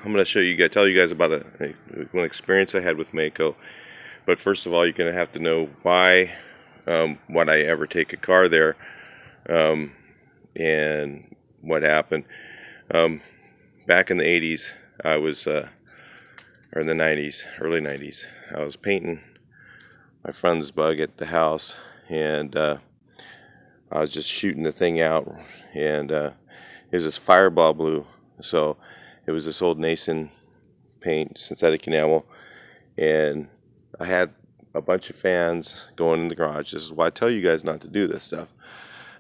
I'm going to tell you guys about one experience I had with Mako. But first of all, you're going to have to know why would I ever take a car there, and what happened. Um, Back in the 80s, or in the 90s, early 90s, I was painting my friend's bug at the house, and I was just shooting the thing out, and it was this fireball blue. So it was this old Nason paint, synthetic enamel, and I had a bunch of fans going in the garage. This is why I tell you guys not to do this stuff.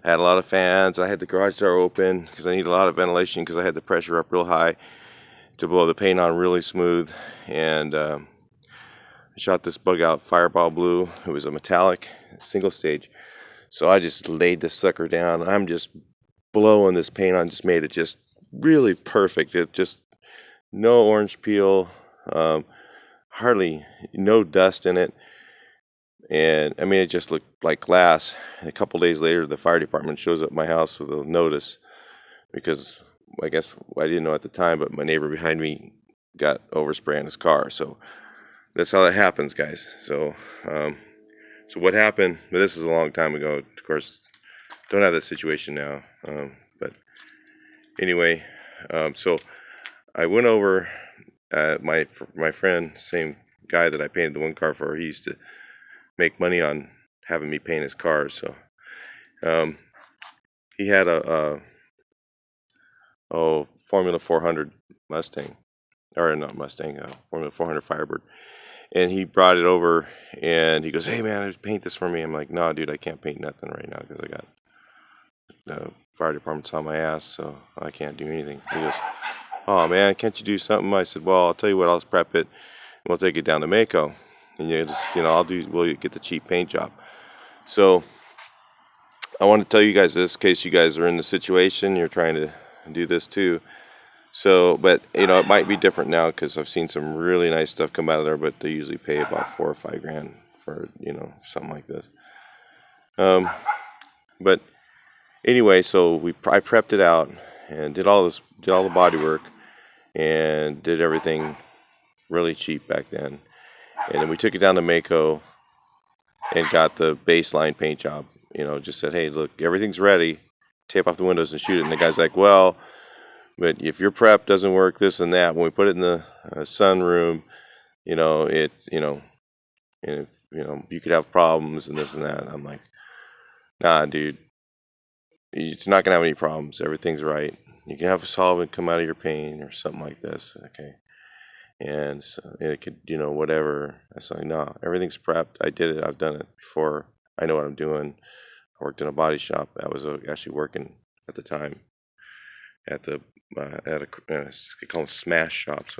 I had a lot of fans. I had the garage door open because I need a lot of ventilation because I had the pressure up real high to blow the paint on really smooth. And I shot this bug out fireball blue. It was a metallic single stage. So I just laid this sucker down. I'm just blowing this paint on, just made it just really perfect. It just no orange peel, hardly no dust in it. And I mean, it just looked like glass. And a couple days later, the fire department shows up at my house with a notice because I guess I didn't know at the time, but my neighbor behind me got overspray on his car. So that's how that happens, guys. So what happened? Well, this is a long time ago. Of course, don't have that situation now. But anyway, so I went over. My friend, same guy that I painted the one car for, he used to make money on having me paint his cars. So he had a Formula 400 Mustang, or not Mustang, Formula 400 Firebird, and he brought it over, and he goes, "Hey man, just paint this for me." I'm like, "No, dude, I can't paint nothing right now because I got the fire department's on my ass, so I can't do anything." He goes, "Oh man, can't you do something?" I said, "Well, I'll tell you what, I'll just prep it, and we'll take it down to Maaco, and we'll get the cheap paint job." So I want to tell you guys this, in case you guys are in the situation, you're trying to do this too. So, but it might be different now because I've seen some really nice stuff come out of there, but they usually pay about $4 or $5 grand for something like this. But anyway, so I prepped it out and did all the body work, and did everything really cheap back then. And then we took it down to Maaco and got the baseline paint job. Just said, "Hey, look, everything's ready. Tape off the windows and shoot it." And the guy's like, "Well, but if your prep doesn't work, this and that, when we put it in the sunroom, and if you could have problems and this and that." And I'm like, "Nah, dude, it's not gonna have any problems. Everything's right. You can have a solvent come out of your paint or something like this, okay?" And so it could, whatever. I was like, "No, everything's prepped. I did it. I've done it before. I know what I'm doing." I worked in a body shop. I was actually working at the time at the they call them smash shops,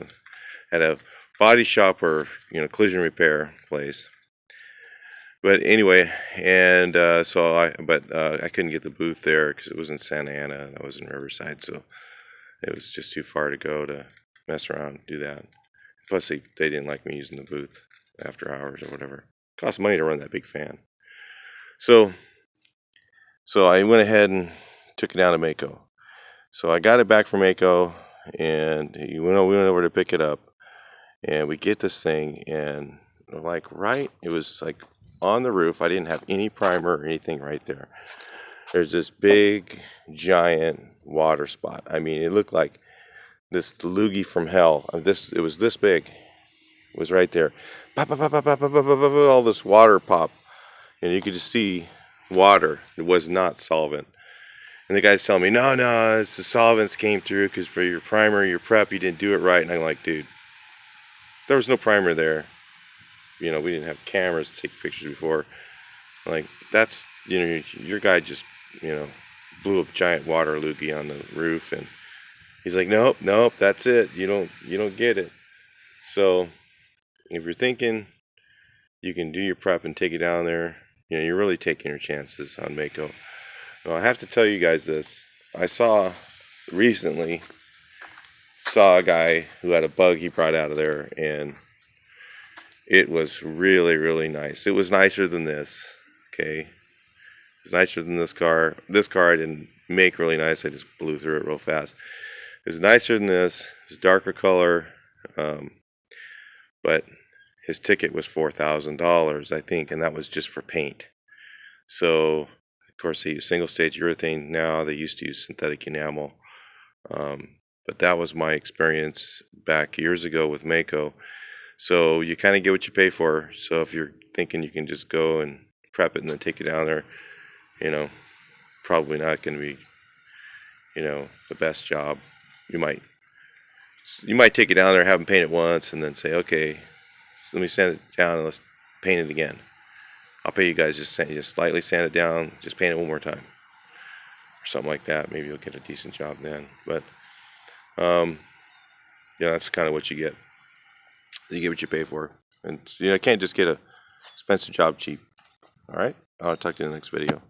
at a body shop or collision repair place. But anyway, and I couldn't get the booth there because it was in Santa Ana and I was in Riverside, so it was just too far to go to mess around and do that. Plus, they didn't like me using the booth after hours or whatever. It cost money to run that big fan. So I went ahead and took it down to Maaco. So I got it back from Mako, and we went over to pick it up, and we get this thing, and it was like on the roof. I didn't have any primer or anything right there. There's this big, giant water spot. I mean, it looked like this loogie from hell. It was this big. It was right there. Pop, pop, pop, pop, pop, pop, pop, pop, all this water pop, and you could just see water. It was not solvent. And the guy's telling me, no, it's the solvents came through because for your primer, your prep, you didn't do it right. And I'm like, dude, there was no primer there. We didn't have cameras to take pictures before. Like, that's, your guy just, blew up giant water loogie on the roof. And he's like, nope, that's it. You don't get it. So if you're thinking you can do your prep and take it down there, you're really taking your chances on Maaco. Well, I have to tell you guys this. I recently saw a guy who had a bug he brought out of there, and it was really, really nice. It was nicer than this, okay? It was nicer than this car. This car I didn't make really nice. I just blew through it real fast. It was nicer than this. It was darker color, but his ticket was $4,000, I think, and that was just for paint. So, of course, they use single-stage urethane now. They used to use synthetic enamel. But that was my experience back years ago with Mako. So you kind of get what you pay for. So if you're thinking you can just go and prep it and then take it down there, you know, probably not going to be, the best job. You might take it down there, have them paint it once, and then say, okay, let me sand it down and let's paint it again. I'll pay you guys just slightly sand it down, just paint it one more time, or something like that. Maybe you'll get a decent job then. But that's kind of what you get. You get what you pay for, and you can't just get a expensive job cheap. All right, I'll talk to you in the next video.